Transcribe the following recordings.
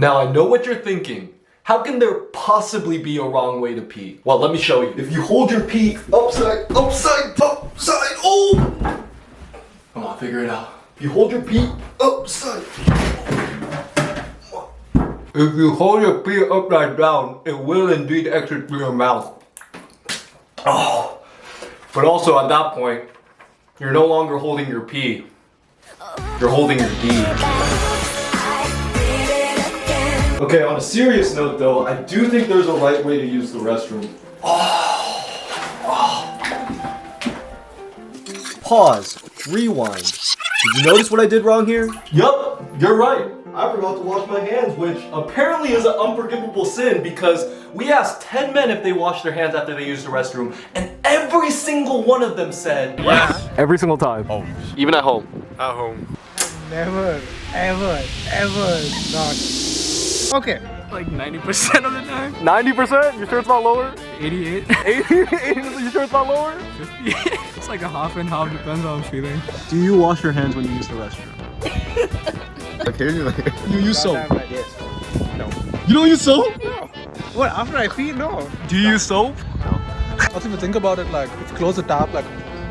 Now I know what you're thinking. How can there possibly be a wrong way to pee? Well, let me show you. If you hold your pee upside, oh! Come on, figure it out. If you hold your pee upside. If you hold your pee upside down, it will indeed exit through your mouth. Oh. But also at that point, you're no longer holding your pee. You're holding your D. Okay, on a serious note though, I do think there's a right way to use the restroom. Pause. Rewind. Did you notice what I did wrong here? Yup, you're right. I forgot to wash my hands, which apparently is an unforgivable sin because we asked 10 men if they washed their hands after they used the restroom, and every single one of them said yes. Every single time. Oh. Even at home. At home. Never, ever not. Okay. Like 90% of the time. 90%? You sure it's not lower? 88. 80? You sure it's not lower? 50. It's like a half and half, depends how I'm feeling. Do you wash your hands when you use the restroom? Occasionally. You use soap? Yes. No. You don't use soap? No. What, after I pee? No. Do you use soap? Also, if you think about it, like, if you close the tap, like,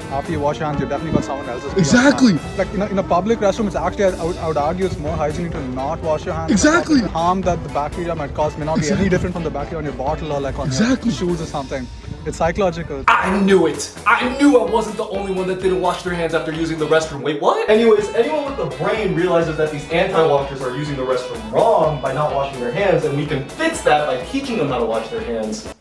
after you wash your hands, you've definitely got someone else's pee. Exactly. Like, in a public restroom, it's actually, I would argue, it's more hygienic to not wash your hands. Exactly. The harm that the bacteria might cause may not be any different from the bacteria on your bottle or like on your shoes or something. It's psychological. I knew it! I knew I wasn't the only one that didn't wash their hands after using the restroom. Wait, what? Anyways, anyone with a brain realizes that these anti-washers are using the restroom wrong by not washing their hands, and we can fix that by teaching them how to wash their hands.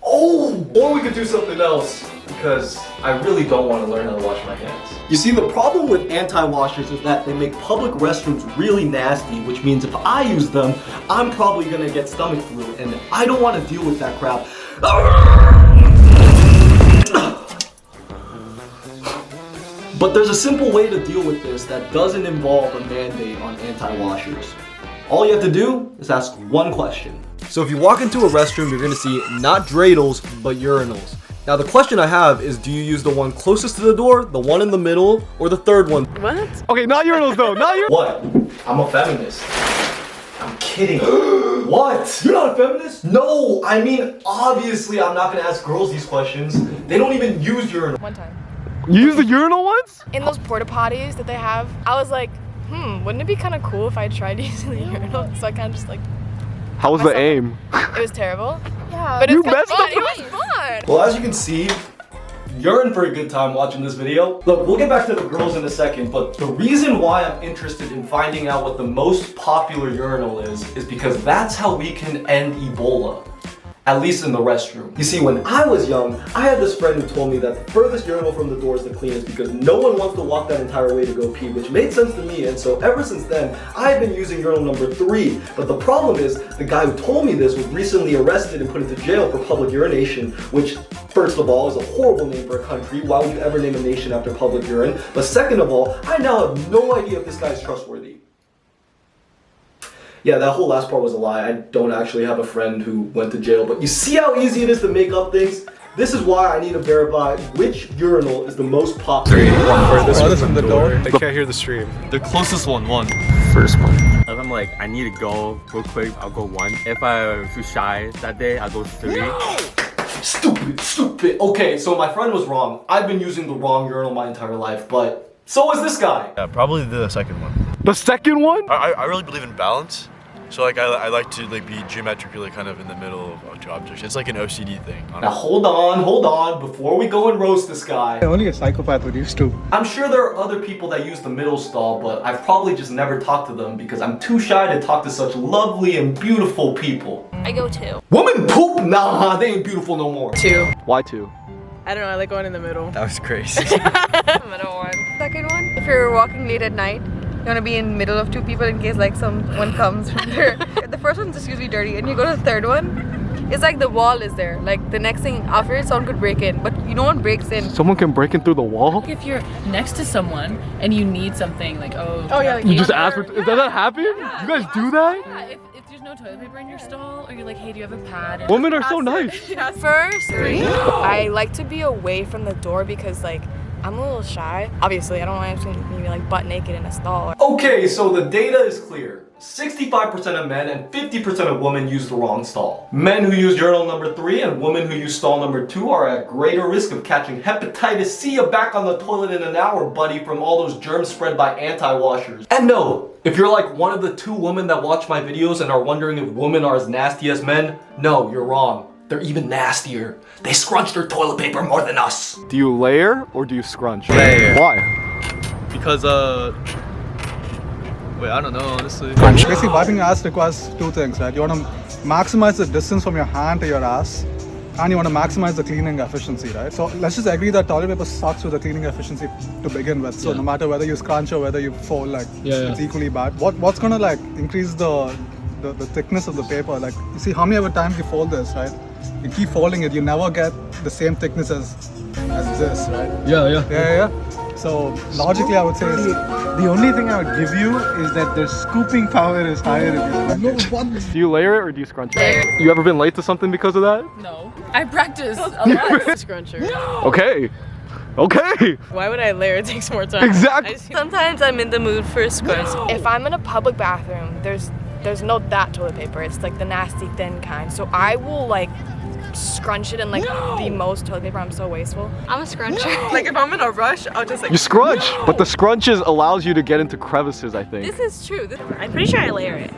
Oh! Or we could do something else, because I really don't want to learn how to wash my hands. You see, the problem with anti-washers is that they make public restrooms really nasty, which means if I use them, I'm probably gonna get stomach flu, and I don't want to deal with that crap. But there's a simple way to deal with this that doesn't involve a mandate on anti-washers. All you have to do is ask one question. So if you walk into a restroom, you're gonna see not dreidels, but urinals. Now the question I have is, do you use the one closest to the door, the one in the middle, or the third one? What? Okay, not urinals though, not urinals. What? I'm a feminist. I'm kidding. What? You're not a feminist? No, I mean, obviously I'm not gonna ask girls these questions. They don't even use urinals. One time. You use the urinal ones? In those porta potties that they have, I was like, wouldn't it be kind of cool if I tried using the urinal? So I kind of just like... How was the aim? It was terrible. Yeah. But it was fun. It was fun. Well, as you can see, you're in for a good time watching this video. Look, we'll get back to the girls in a second, but the reason why I'm interested in finding out what the most popular urinal is because that's how we can end Ebola. At least in the restroom. You see, when I was young, I had this friend who told me that the furthest urinal from the door is the cleanest because no one wants to walk that entire way to go pee, which made sense to me, and so ever since then, I've been using urinal number 3. But the problem is, the guy who told me this was recently arrested and put into jail for public urination, which, first of all, is a horrible name for a country. Why would you ever name a nation after public urine? But second of all, I now have no idea if this guy is trustworthy. Yeah, that whole last part was a lie. I don't actually have a friend who went to jail, but you see how easy it is to make up things? This is why I need to verify which urinal is the most popular. Furthest from the door. I can't hear the stream. The closest one. First one. If I'm like, I need to go real quick, I'll go 1. If I'm too shy that day, I'll go 3. No! Stupid. Okay, so my friend was wrong. I've been using the wrong urinal my entire life, but so is this guy. Yeah, probably the second one. The second one? I really believe in balance. So like I like to like be geometrically kind of in the middle of 2 objects. It's like an OCD thing. Now hold on, before we go and roast this guy. Only a psychopath would use to. I'm sure there are other people that use the middle stall, but I've probably just never talked to them because I'm too shy to talk to such lovely and beautiful people. I go 2. Woman poop? Nah, they ain't beautiful no more. 2. Why 2? I don't know, I like going in the middle. That was crazy. Middle one. Second one, if you're walking late at night, you want to be in the middle of 2 people in case like someone comes from there. The first one's just usually dirty, and you go to the third one, it's like the wall is there. Like the next thing after it, someone could break in, but no one breaks in. Someone can break in through the wall? If you're next to someone and you need something like, like you just ask for, does that happen? Yeah, You guys do that? Yeah, if there's no toilet paper in your stall, or you're like, hey, do you have a pad? Women are so nice. First, I like to be away from the door because like I'm a little shy. Obviously, I don't want to be like butt naked in a stall. Okay, so the data is clear. 65% of men and 50% of women use the wrong stall. Men who use urinal number 3 and women who use stall number 2 are at greater risk of catching hepatitis C back on the toilet in an hour, buddy, from all those germs spread by anti-washers. And no, if you're like one of the 2 women that watch my videos and are wondering if women are as nasty as men, no, you're wrong. They're even nastier. They scrunch their toilet paper more than us. Do you layer or do you scrunch? Layer. Why? Because wait, I don't know, honestly. Basically, wiping your ass requires 2 things, right? You want to maximize the distance from your hand to your ass, and you want to maximize the cleaning efficiency, right? So let's just agree that toilet paper sucks with the cleaning efficiency to begin with. So no matter whether you scrunch or whether you fold, like it's equally bad. What's gonna like increase the thickness of the paper? Like, you see how many ever times you fold this, right? You keep folding it, you never get the same thickness as this, right? Yeah. So logically, I would say The only thing I would give you is that the scooping power is higher if you scrunch it. Do you layer it or do you scrunch it? Layer. You ever been late to something because of that? No. I practice a lot. Scruncher. Okay. Why would I layer? It takes more time. Exactly. Sometimes I'm in the mood for a scrunch. If I'm in a public bathroom, there's no that toilet paper. It's like the nasty thin kind. So I will like scrunch it in like the most toilet paper. I'm so wasteful. I'm a scruncher. Like if I'm in a rush, I'll just like... You scrunch, but the scrunches allows you to get into crevices, I think. This is true. I'm pretty sure I layer it.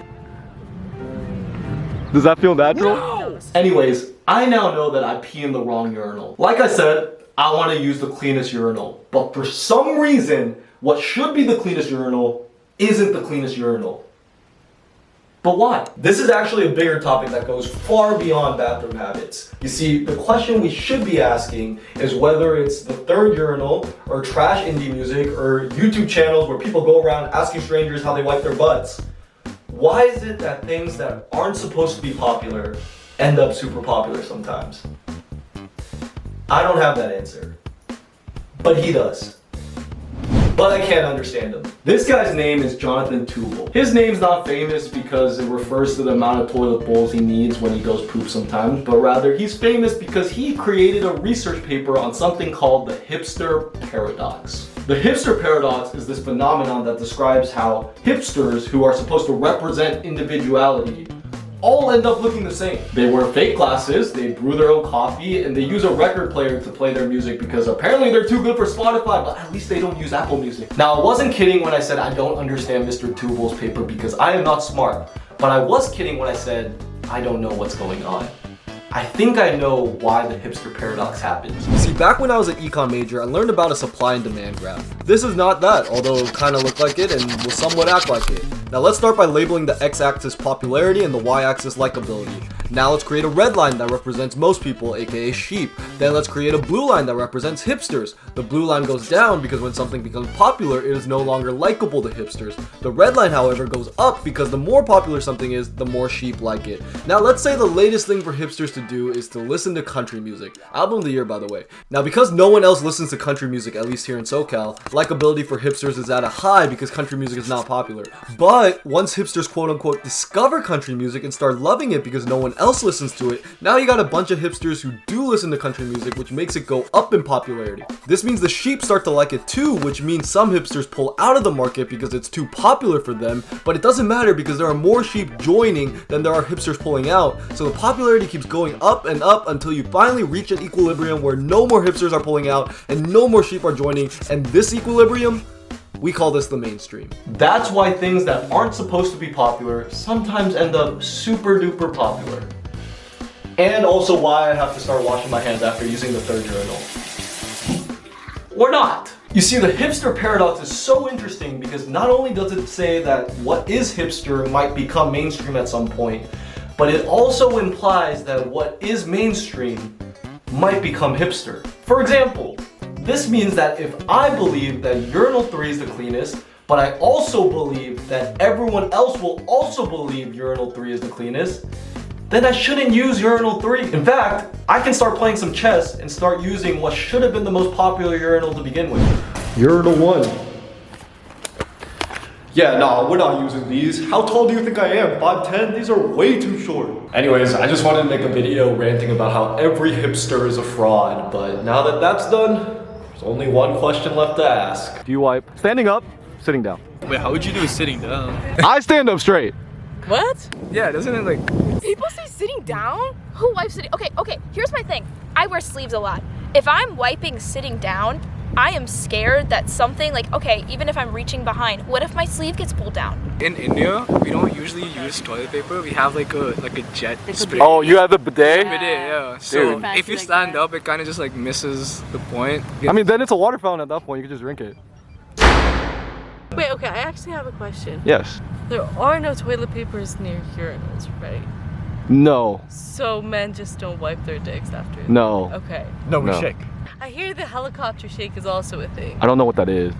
Does that feel natural? Anyways, I now know that I pee in the wrong urinal. Like I said, I want to use the cleanest urinal. But for some reason, what should be the cleanest urinal isn't the cleanest urinal. But why? This is actually a bigger topic that goes far beyond bathroom habits. You see, the question we should be asking is whether it's the third urinal, or trash indie music, or YouTube channels where people go around asking strangers how they wipe their butts. Why is it that things that aren't supposed to be popular end up super popular sometimes? I don't have that answer, but he does. But I can't understand him. This guy's name is Jonathan Tubal. His name's not famous because it refers to the amount of toilet bowls he needs when he goes poop sometimes, but rather he's famous because he created a research paper on something called the hipster paradox. The hipster paradox is this phenomenon that describes how hipsters, who are supposed to represent individuality, all end up looking the same. They wear fake glasses, they brew their own coffee, and they use a record player to play their music because apparently they're too good for Spotify, but at least they don't use Apple Music. Now, I wasn't kidding when I said I don't understand Mr. Tubal's paper because I am not smart, but I was kidding when I said I don't know what's going on. I think I know why the hipster paradox happens. See, back when I was an econ major, I learned about a supply and demand graph. This is not that, although it kind of looked like it and will somewhat act like it. Now let's start by labeling the x-axis popularity and the y-axis likability. Now let's create a red line that represents most people, aka sheep. Then let's create a blue line that represents hipsters. The blue line goes down because when something becomes popular, it is no longer likable to hipsters. The red line, however, goes up because the more popular something is, the more sheep like it. Now let's say the latest thing for hipsters to do is to listen to country music. Album of the year, by the way. Now because no one else listens to country music, at least here in SoCal, likability for hipsters is at a high because country music is not popular. But once hipsters quote unquote discover country music and start loving it because no one else listens to it, now you got a bunch of hipsters who do listen to country music, which makes it go up in popularity. This means the sheep start to like it too, which means some hipsters pull out of the market because it's too popular for them, but it doesn't matter because there are more sheep joining than there are hipsters pulling out, so the popularity keeps going up and up until you finally reach an equilibrium where no more hipsters are pulling out and no more sheep are joining, and this equilibrium, we call this the mainstream. That's why things that aren't supposed to be popular sometimes end up super duper popular. And also why I have to start washing my hands after using the third urinal. Or not. You see, the hipster paradox is so interesting because not only does it say that what is hipster might become mainstream at some point, but it also implies that what is mainstream might become hipster. For example, this means that if I believe that urinal 3 is the cleanest, but I also believe that everyone else will also believe urinal 3 is the cleanest, then I shouldn't use urinal 3. In fact, I can start playing some chess and start using what should have been the most popular urinal to begin with. Urinal 1. Yeah, no, we're not using these. How tall do you think I am? 5'10"? These are way too short. Anyways, I just wanted to make a video ranting about how every hipster is a fraud, but now that that's done, there's only one question left to ask. Do you wipe standing up sitting down. Wait, how would you do it sitting down? I stand up straight. What? Yeah, doesn't it like... People say sitting down? Who wipes sitting? Okay, here's my thing. I wear sleeves a lot. If I'm wiping sitting down, I am scared that something like, okay, even if I'm reaching behind, what if my sleeve gets pulled down? In India, we don't usually use toilet paper. We have like a jet spray. Oh, you have the bidet? Bidet, yeah. So Dude. if you stand up, it kind of just like misses the point. I mean, then it's a water fountain at that point. You can just drink it. Wait, okay, I actually have a question. Yes. There are no toilet papers near urinals, right? No. So men just don't wipe their dicks after? No. Okay. No, we No. shake. I hear the helicopter shake is also a thing. I don't know what that is.